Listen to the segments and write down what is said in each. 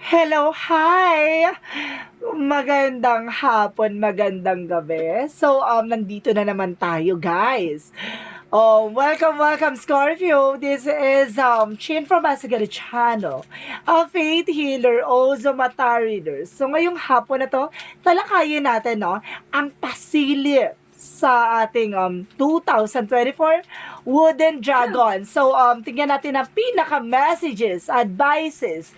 Hello, hi! Magandang hapon, magandang gabi. So, nandito na naman tayo, guys. Welcome, Scorpio. This is Chin from Asagari Channel, a faith healer, also mata reader. So, ngayong hapon na to, talakayin natin, no, ang pasilip sa ating 2024 Wooden Dragon. So, tingnan natin ang pinaka-messages, advices,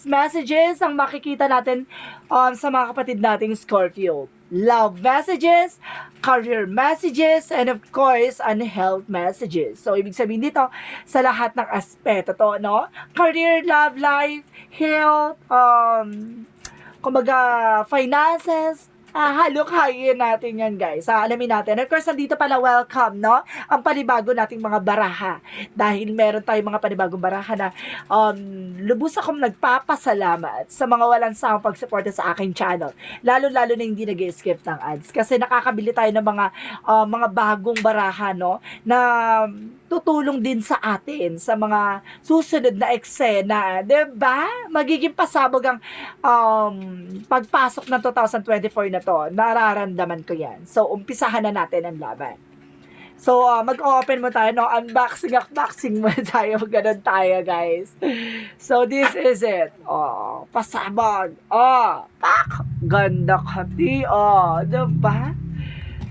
messages ang makikita natin sa mga kapatid nating Scorpio. Love messages, career messages, and of course, health messages. So, ibig sabihin dito, sa lahat ng aspeto to, no? Career, love, life, health, kumbaga, finances, halukhayin natin yan, guys. Alamin natin. Of course, nandito pala welcome, no? Ang panibago nating mga baraha. Dahil meron tayong mga panibagong baraha na lubos akong nagpapasalamat sa mga walang sawang pagsuporta sa aking channel. Lalo-lalo na hindi nag-skip ng ads. Kasi nakakabili tayo ng mga bagong baraha, no? Na tutulong din sa atin sa mga susunod na eksena, 'di ba? Magiging pasabog ang pagpasok ng 2024 na to. Nararamdaman ko 'yan. So umpisahan na natin ang laban. So mag-open mo tayo, no? Unboxing muna tayo. Ganun tayo, guys. So this is it. Pasabog. Pak! Ganda kati. 'Di ba?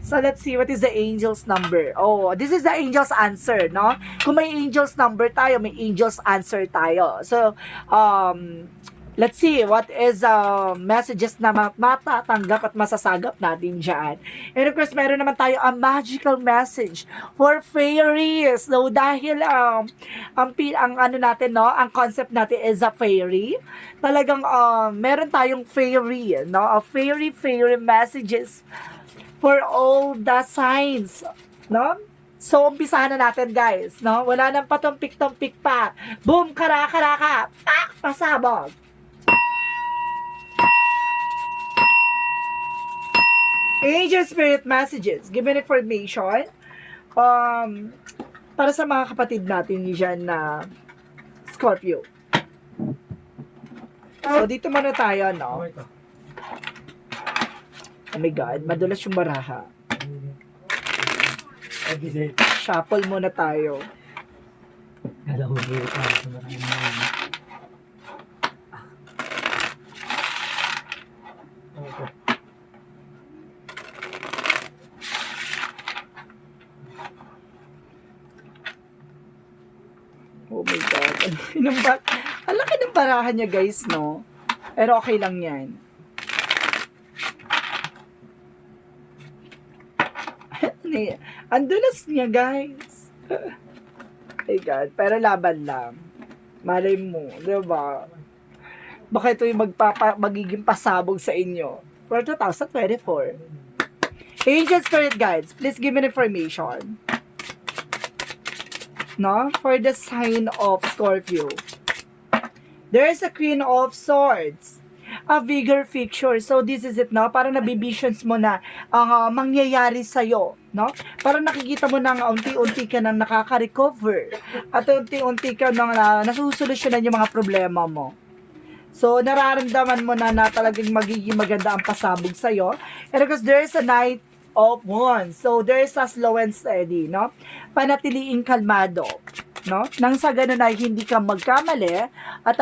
So, let's see, what is the angel's number? This is the angel's answer, no? Kung may angel's number tayo, may angel's answer tayo. So, let's see, what is messages na matatanggap at masasagap natin dyan. And of course, meron naman tayo a magical message for fairies. So, dahil ang ano natin, no? Ang concept natin is a fairy. Talagang meron tayong fairy, no? A fairy messages for all the signs, no? So, umpisahan na natin, guys, no? Wala nang patumpik-tumpik pa. Boom! Karaka! Pak! Pasabog! Angel Spirit Messages. Given information para sa mga kapatid natin dyan na Scorpio. So, dito muna tayo, no? Oh my God, madulas yung baraha. Shuffle muna tayo. Alam mo, hirap na sa maraming mga. Oh my God. Ang laki ng baraha niya, guys, no? Pero okay lang yan. Ang dulas niya, guys. My God. Pero laban lang. Malay mo, di ba? Baka ito yung magiging pasabog sa inyo for 2024. Angel Spirit Guides, please give me information. No? For the sign of Scorpio. There is a Queen of Swords. A bigger picture. So, this is it, no? Para nabivisions mo na ang mangyayari sa'yo, no? Para nakikita mo na unti-unti ka nang nakaka-recover. At unti-unti ka nang nasusolusyonan yung mga problema mo. So, nararamdaman mo na talagang magiging maganda ang pasabog sa'yo. And because there's a Knight of Wands. So, there's a slow and steady, no? Panatiliing kalmado, no? Nang sa ganun ay hindi ka magkamali at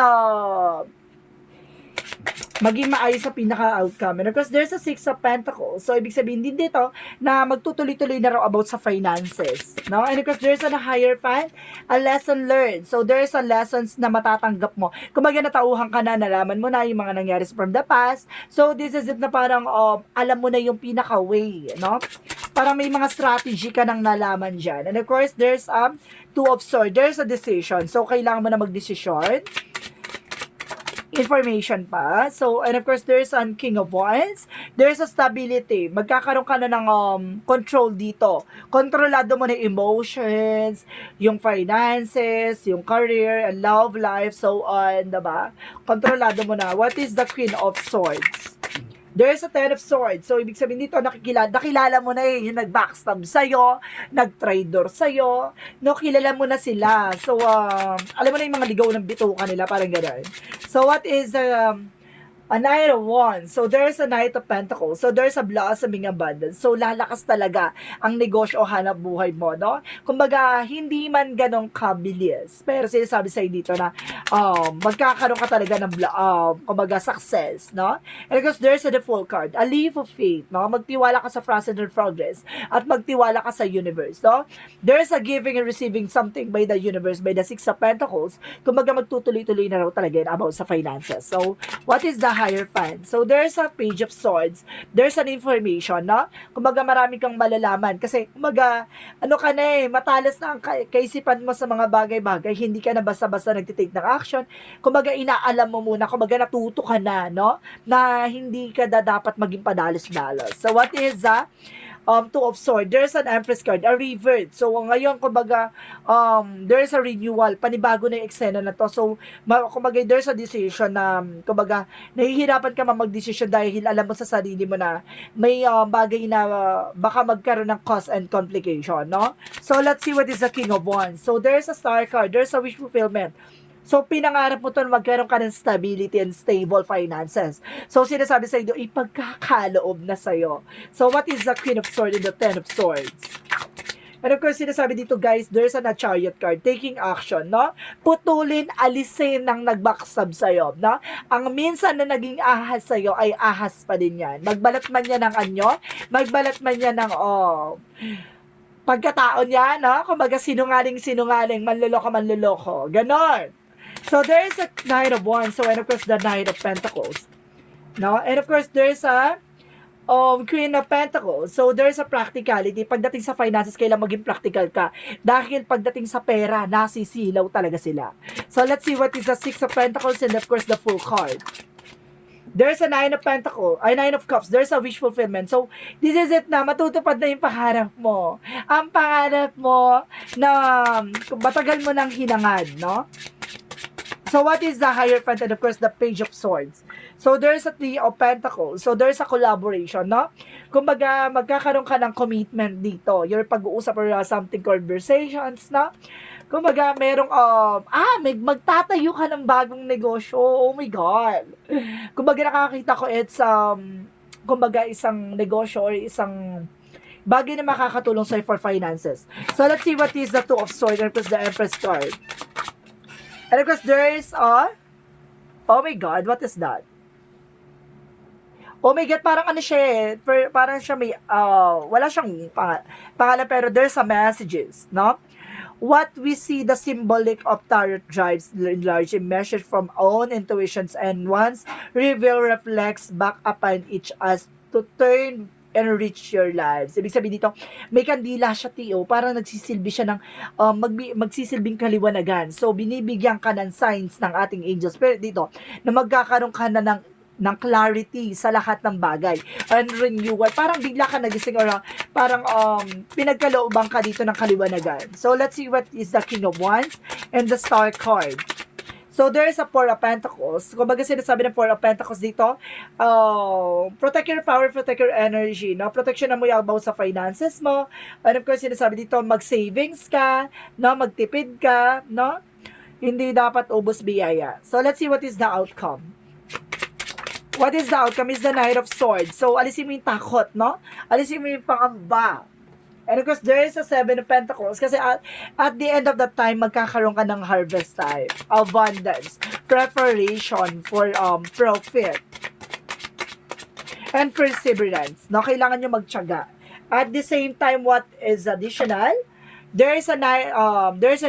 maging maayos sa pinaka-outcome. And of course, there's a Six of Pentacles. So, ibig sabihin din dito na magtutuloy-tuloy na raw about sa finances. No? And of course, there's a Hierophant, a lesson learned. So, there's a lessons na matatanggap mo. Kung natauhan ka na, nalaman mo na yung mga nangyari from the past. So, this is it na parang alam mo na yung pinaka-way. No? Parang may mga strategy ka nang nalaman dyan. And of course, there's Two of Swords. There's a decision. So, kailangan mo na mag-decision. Information pa. So, and of course, there's an King of Wands. There's a stability. Magkakaroon ka na ng control dito. Kontrolado mo na emotions, yung finances, yung career, and love life, so on, diba? Kontrolado mo na. What is the Queen of Swords? There's a Ten of Swords. So, ibig sabihin dito, nakilala mo na yung nag-backstab sa'yo, nag-traitor sa'yo, no, kilala mo na sila. So, alam mo na yung mga ligaw ng bituka nila, parang gano'n. So, what is, a Knight of Wands. So, there's a Knight of Pentacles. So, there's a blossoming abundance. So, lalakas talaga ang negosyo o hanap buhay mo, no? Kumbaga, hindi man ganong kabilis. Pero sinasabi sa'yo dito na magkakaroon ka talaga ng kumbaga, success, no? And because there's a default card, a leap of faith, no? Magtiwala ka sa transcendent progress at magtiwala ka sa universe, no? There's a giving and receiving something by the universe, by the Six of Pentacles. Kumbaga, magtutuloy-tuloy na raw talaga yun about sa finances. So, what is the Hierophant? So, there's a Page of Swords. There's an information, no? Kumbaga, marami kang malalaman. Kasi, kumbaga, ano ka na matalas na ang kaisipan mo sa mga bagay-bagay. Hindi ka na basta-basta nagtitake ng action. Kumbaga, inaalam mo muna. Kumbaga, natuto ka na, no? Na hindi ka dapat maging padalos-dalos. So, what is Two of Swords? There's an Empress card, a revert. So, ngayon, kumbaga, there's a renewal. Panibago na yung eksena na to. So, kumbaga, there's a decision na, kumbaga, nahihirapan ka mag-decision dahil alam mo sa sarili mo na may bagay na baka magkaroon ng cause and complication, no? So, let's see what is the King of Wands. So, there's a Star card. There's a wish fulfillment. So, pinangarap mo to na magkaroon ka ng stability and stable finances. So, sinasabi sa inyo, ipagkakaloob na sa'yo. So, what is the Queen of Swords and the Ten of Swords? And of course, sinasabi dito, guys, there's a Chariot card, taking action, no? Putulin, alisin ng nagbackstab sa'yo, no? Ang minsan na naging ahas sa'yo ay ahas pa din yan. Magbalat man yan ng anyo, magbalat man yan ng, pagkataon niya, no? Kumbaga, sinungaling, manloloko. Ganon. So, there's a Knight of Wands. So, and of course, the Knight of Pentacles. No? And of course, there's a Queen of Pentacles. So, there's a practicality. Pagdating sa finances, kailangan maging practical ka. Dahil pagdating sa pera, nasisilaw talaga sila. So, let's see what is the Six of Pentacles and of course, the Fool card. There's a Nine of Pentacles, Nine of Cups. There's a wish fulfillment. So, this is it na, matutupad na yung pangarap mo. Ang pangarap mo na matagal mo nang hinangad, no? So, what is the Hierophant and of course, the Page of Swords? So, there's a Three of Pentacles. So, there's a collaboration, no? Kumbaga, magkakaroon ka ng commitment dito. Your pag-uusap or something conversations, no? Kumbaga, merong, magtatayo ka ng bagong negosyo. Oh my God. Kumbaga, nakakita ko it's, kumbaga, isang negosyo or isang bagay na makakatulong sa'yo for finances. So, let's see what is the Two of Swords and of course, the Empress card. And of course, there is oh my God, what is that? Oh my God, parang ano siya parang siya may, wala siyang pangalan, pero there's a messages, no? What we see, the symbolic of tarot drives large message from own intuitions and once reveal reflects back upon each us to turn enrich your lives. Ibig sabihin dito, may kandila siya, Tio. Parang nagsisilbi siya ng, magsisilbing kaliwanagan. So, binibigyan ka ng signs ng ating angels. Pero dito, na magkakaroon ka na ng clarity sa lahat ng bagay. And renewal. Parang bigla ka nagising or parang pinagkalooban ka dito ng kaliwanagan. So, let's see what is the King of Wands and the Star card. So, there is a Four of Pentacles. Kung baga sinasabi ng Four of Pentacles dito, protect your power, protect your energy, no? Protection na mo yung about sa finances mo. And of course, sinasabi dito, mag-savings ka, no? Magtipid ka, no? Hindi dapat ubos biyaya. So, let's see what is the outcome. What is the outcome is the Knight of Swords. So, alisin mo yung takot, no? Alisin mo yung pangamba. And of course, there is a Seven of Pentacles. Kasi at the end of the time, magkakaroon ka ng harvest time. Abundance. Preparation for profit. And perseverance. No? Kailangan nyo magtiyaga. At the same time, what is additional? There's an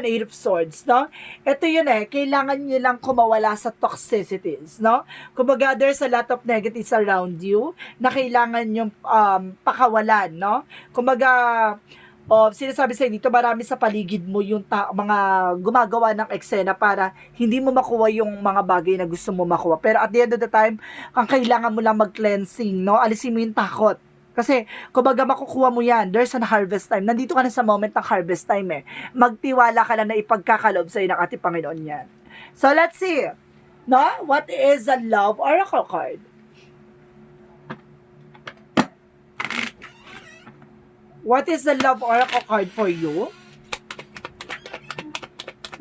Eight of Swords, no? Ito yun kailangan nyo lang kumawala sa toxicities, no? Kumbaga, there's a lot of negatives around you na kailangan nyo pakawalan, no? Kumbaga, sinasabi sa dito, marami sa paligid mo yung mga gumagawa ng eksena para hindi mo makuha yung mga bagay na gusto mo makuha. Pero at the end of the time, ang kailangan mo lang mag-cleansing, no? Alisin mo yung takot. Kasi, kumbaga makukuha mo yan, there's an harvest time. Nandito ka na sa moment ng harvest time Magtiwala ka lang na ipagkakalob sa'yo ng ating Panginoon yan. So, let's see. No? What is a Love Oracle card? What is the love oracle card for you?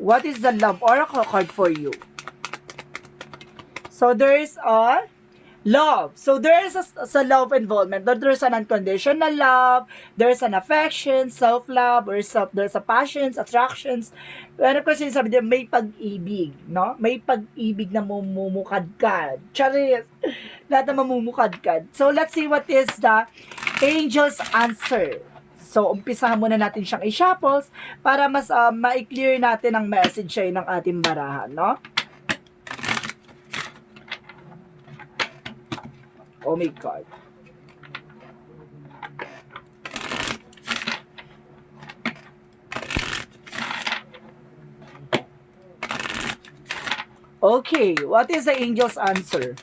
What is the love oracle card for you? So there's a love. So there's a love involvement. There's an unconditional love. There's an affection, self-love, or there's a passions, attractions. Pero kasi sabi din, may pag-ibig, no? May pag-ibig na mumukadkad. Charis! Lahat na mamumukadkad. So let's see what is the angel's answer. So, umpisahan muna natin siyang i-shuffles para mas ma-clear natin ang message ay ng ating barahan, no? Oh my God. Okay, what is the angel's answer?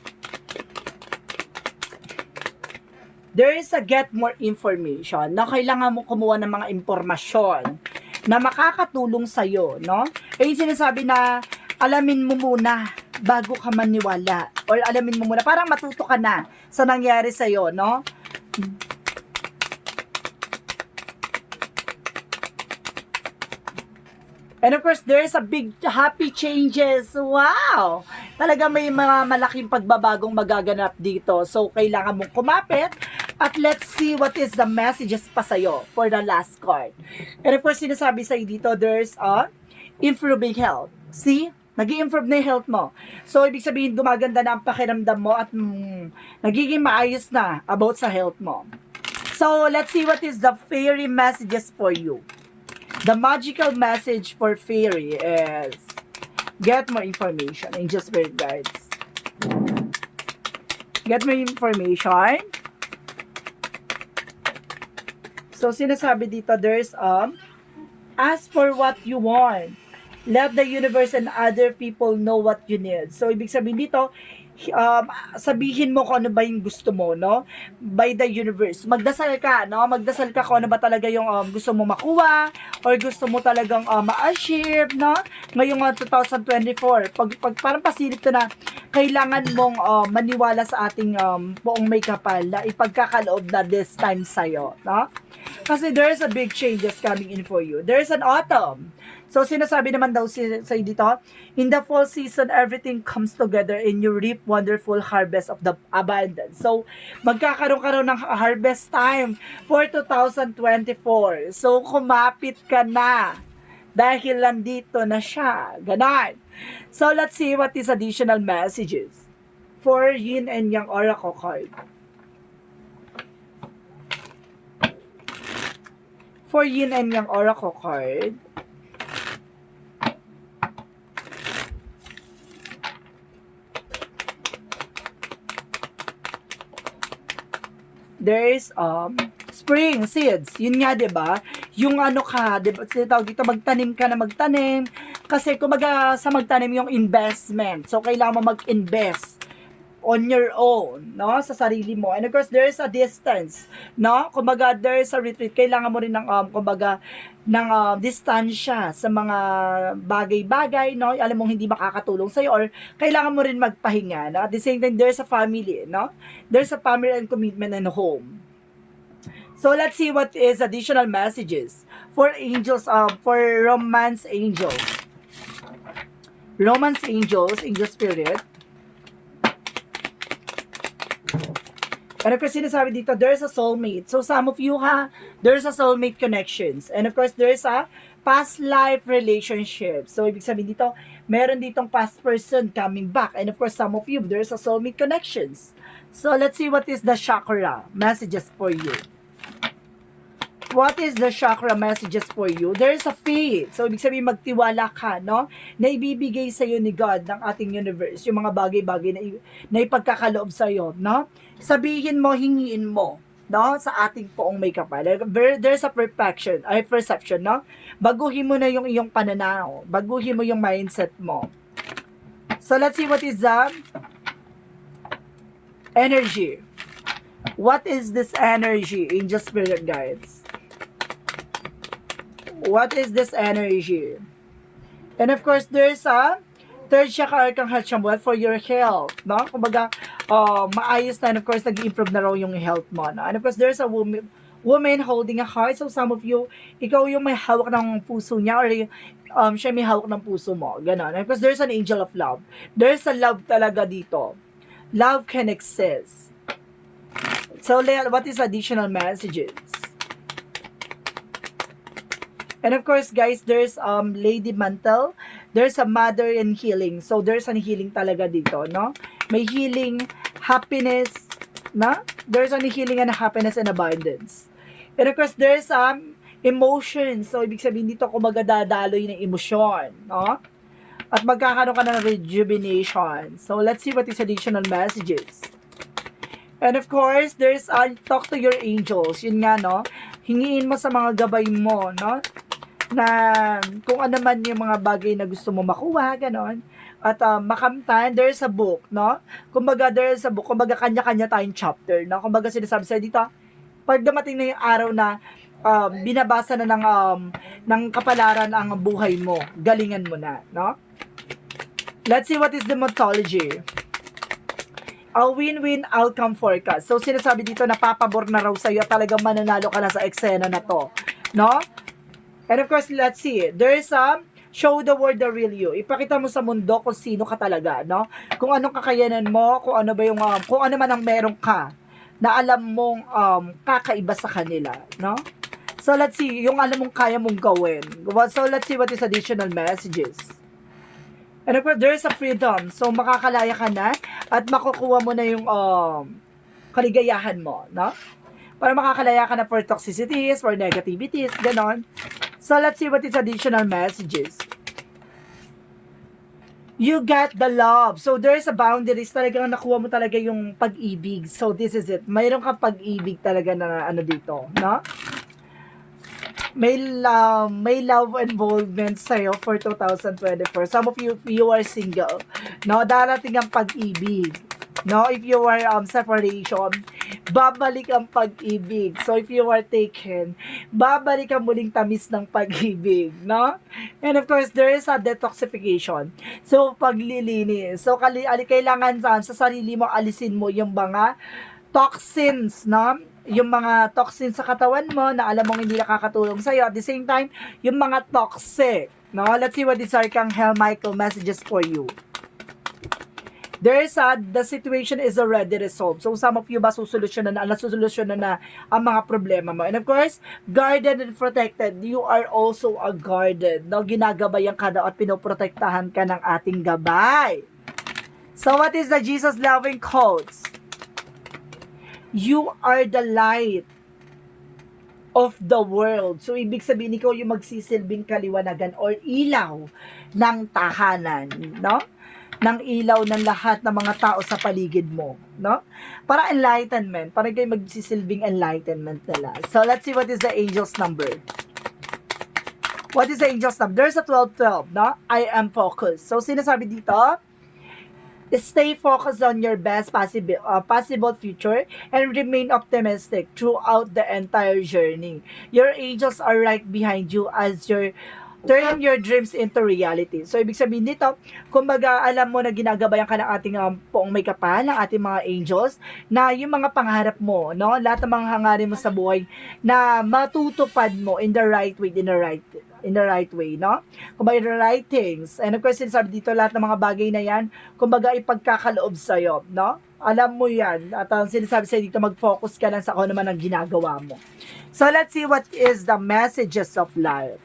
There is a get more information na kailangan mo kumuha ng mga impormasyon na makakatulong sa'yo, no? Eh, yung sinasabi na alamin mo muna bago ka maniwala or alamin mo muna, parang matuto ka na sa nangyari sa'yo, no? And of course, there's a big happy changes. Wow! Talaga may mga malaking pagbabagong magaganap dito. So, kailangan mong kumapit at let's see what is the messages pa sa'yo for the last card. And of course, sinasabi sa'yo dito, there's a improving health. See? Nag-i-improve na yung health mo. So, ibig sabihin, gumaganda na ang pakiramdam mo at nagiging maayos na about sa health mo. So, let's see what is the fairy messages for you. The magical message for fairy is get more information. Angel Spirit Guides. Get more information. So, sinasabi dito, there's ask for what you want. Let the universe and other people know what you need. So, ibig sabihin dito, sabihin mo kung ano ba yung gusto mo, no? By the universe. Magdasal ka, no? Magdasal ka kung ano ba talaga yung gusto mo makuha or gusto mo talagang ma-achieve, no? Ngayong 2024, parang pasilip to na kailangan mong maniwala sa ating buong may kapal na ipagkakaloob na this time sa'yo, no? Kasi there's a big changes coming in for you. There's an autumn. So, sinasabi naman daw sa dito, in the fall season, everything comes together and you reap wonderful harvest of the abundance. So, magkakaroon ng harvest time for 2024. So, kumapit ka na dahil nandito na siya. Ganon. So, let's see what is additional messages for Yin and Yang Oracle card. For Yin and Yang Oracle card, there is spring seeds. Yun nga, 'di ba? Yung ano ka, 'di ba? Tawag dito, magtanim ka na magtanim kasi kumaga sa magtanim yung investment. So kailangan mo mag-invest on your own, no? Sa sarili mo. And of course, there is a distance, no? Kumbaga, there is a retreat. Kailangan mo rin ng kumbaga ng distansya sa mga bagay-bagay, no? Alam mong hindi makakatulong sa'yo or kailangan mo rin magpahinga, no? At the same time, there's a family, no? There's a family and commitment and home. So, let's see what is additional messages for angels, for romance angels. Romance angels, angel spirit. And of course, sinasabi dito, there's a soulmate. So, some of you there's a soulmate connections. And of course, there's a past life relationship. So, ibig sabihin dito, meron ditong past person coming back. And of course, some of you, there's a soulmate connections. So, let's see what is the chakra messages for you. What is the chakra messages for you? There's a faith. So, ibig sabihin, magtiwala ka, no? Na ibibigay sa'yo ni God ng ating universe, yung mga bagay-bagay na ipagkakaloob sa'yo, no? Sabihin mo, hingiin mo, no? Sa ating poong may kapal. There's a perception, no? Baguhin mo na yung iyong pananaw. Baguhin mo yung mindset mo. So, let's see what is the energy. What is this energy, angel spirit guides? What is this energy? And of course, there's a third chakra archangel Chamuel for your health, no? Kumbaga, maayos na, and of course, nag-improve na raw yung health mo, no? And of course, there's a woman holding a heart. So some of you, ikaw yung may hawak ng puso niya or siya may hawak ng puso mo. Ganon. Because there's an angel of love. There's a love talaga dito. Love can exist. So, what is additional messages? And of course, guys, there's Lady Mantle. There's a mother in healing. So, there's an healing talaga dito, no? May healing, happiness, na? There's an healing and happiness and abundance. And of course, there's emotions. So, ibig sabihin dito, kumbaga dadaloy ng emosyon, no? At magkakaroon ka ng rejuvenation. So, let's see what is additional messages. And of course, there's talk to your angels. Yun nga, no? Hingiin mo sa mga gabay mo, no? Na kung ano man yung mga bagay na gusto mo makuha, ganon. At makamtan, there's a book, no? Kumbaga, there's a book. Kumbaga, kanya-kanya tayong chapter, no? Kumbaga, sinasabi sa'yo dito, pag dumating na yung araw na binabasa na ng kapalaran ang buhay mo, galingan mo na, no? Let's see what is the mythology. A win-win outcome forecast. So, sinasabi dito na papabor na raw sa'yo at talagang mananalo ka na sa eksena na to. No? And of course, let's see. There's show the world the real you. Ipakita mo sa mundo kung sino ka talaga. No? Kung anong kakayanan mo, kung ano ba yung, kung ano man ang meron ka na alam mong kakaiba sa kanila. No? So, let's see. Yung alam mong kaya mong gawin. So, let's see what is additional messages. And of course, there's a freedom. So, makakalaya ka na at makukuha mo na yung kaligayahan mo, no? Para makakalaya ka na for toxicities, for negativities, ganon. So, let's see what is additional messages. You got the love. So, there's a boundaries. Talagang nakuha mo talaga yung pag-ibig. So, this is it. Mayroon kang pag-ibig talaga na ano dito, no? May love involvement sa'yo for 2024. Some of you, if you are single, no, darating ang pag-ibig. No, if you are separation, babalik ang pag-ibig. So, if you are taken, babalik ang muling tamis ng pag-ibig, no? And of course, there is a detoxification. So, paglilinis. So, kailangan sa sarili mo, alisin mo yung mga toxins, no? Yung mga toxins sa katawan mo na alam mong hindi nakakatulong sa'yo. At the same time, yung mga toxic. No? Let's see what these Archangel Michael messages for you. There is the situation is already resolved. So, some of you ba nasusolusyonan na ang mga problema mo. And of course, guarded and protected. You are also a guarded. No? Ginagabayan ka daw at pinoprotektahan ka ng ating gabay. So, what is the Jesus loving quotes? You are the light of the world. So, ibig sabihin, ikaw yung magsisilbing kaliwanagan or ilaw ng tahanan, no? Ng ilaw ng lahat ng mga tao sa paligid mo, no? Para enlightenment, para kayo magsisilbing enlightenment nila. So, let's see what is the angel's number. What is the angel's number? There's a 1212, no? I am focused. So, sinasabi dito, stay focused on your best possible future and remain optimistic throughout the entire journey. Your angels are right behind you as you turn your dreams into reality. So, ibig sabihin dito, kumbaga, alam mo na ginagabayan ka ng ating poong may kapal, ng ating mga angels, na yung mga pangarap mo, no? Lahat ng mga hangarin mo sa buhay, na matutupad mo in the right way, in the right way, no? Kumbaga, the right things. And of course, sinasabi dito, lahat ng mga bagay na yan, kumbaga, ipagkakaloob sa'yo, no? Alam mo yan. At sinasabi sa'yo dito, mag-focus ka lang sa kung naman ang ginagawa mo. So, let's see what is the messages of life.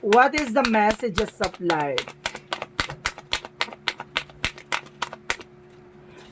What is the messages of life?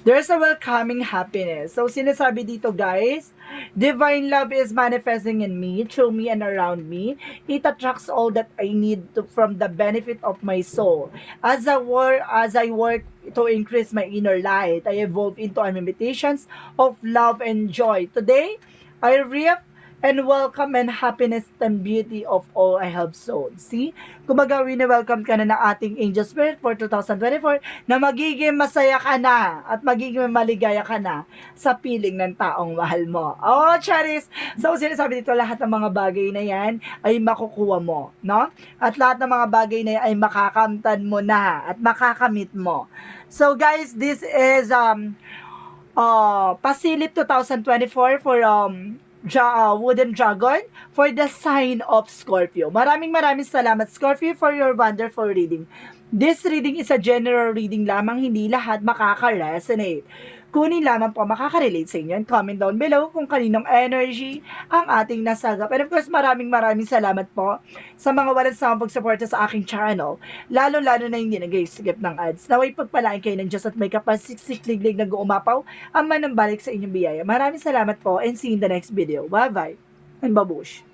There's a welcoming happiness. So, sinasabi dito, guys, divine love is manifesting in me, through me, and around me. It attracts all that I need from the benefit of my soul. As I work to increase my inner light, I evolve into meditations of love and joy. Today, I reap and welcome and happiness and beauty of all I have sown. See? Kumbaga, welcome ka na ng ating angel spirit for 2024 na magiging masaya ka na at magiging maligaya ka na sa piling ng taong mahal mo. Oh, Charis! So, sinasabi dito, lahat ng mga bagay na yan ay makukuha mo, no? At lahat ng mga bagay na yan ay makakamtan mo na at makakamit mo. So, guys, this is Pasilip 2024 for Wooden Dragon for the sign of Scorpio. Maraming salamat Scorpio for your wonderful reading. This reading is a general reading lamang, hindi lahat makaka-resonate. Kunin lamang po makaka-relate sa inyo and comment down below kung kaninong energy ang ating nasagap. And of course, maraming salamat po sa mga walang sawang pagsuporta sa aking channel. Lalo-lalo na hindi nag-skip ng ads. Naway pagpalain kayo ng Diyos at may kapasiksik-liglig na guumapaw ang manambalik sa inyong biyaya. Maraming salamat po and see you in the next video. Bye-bye and babush!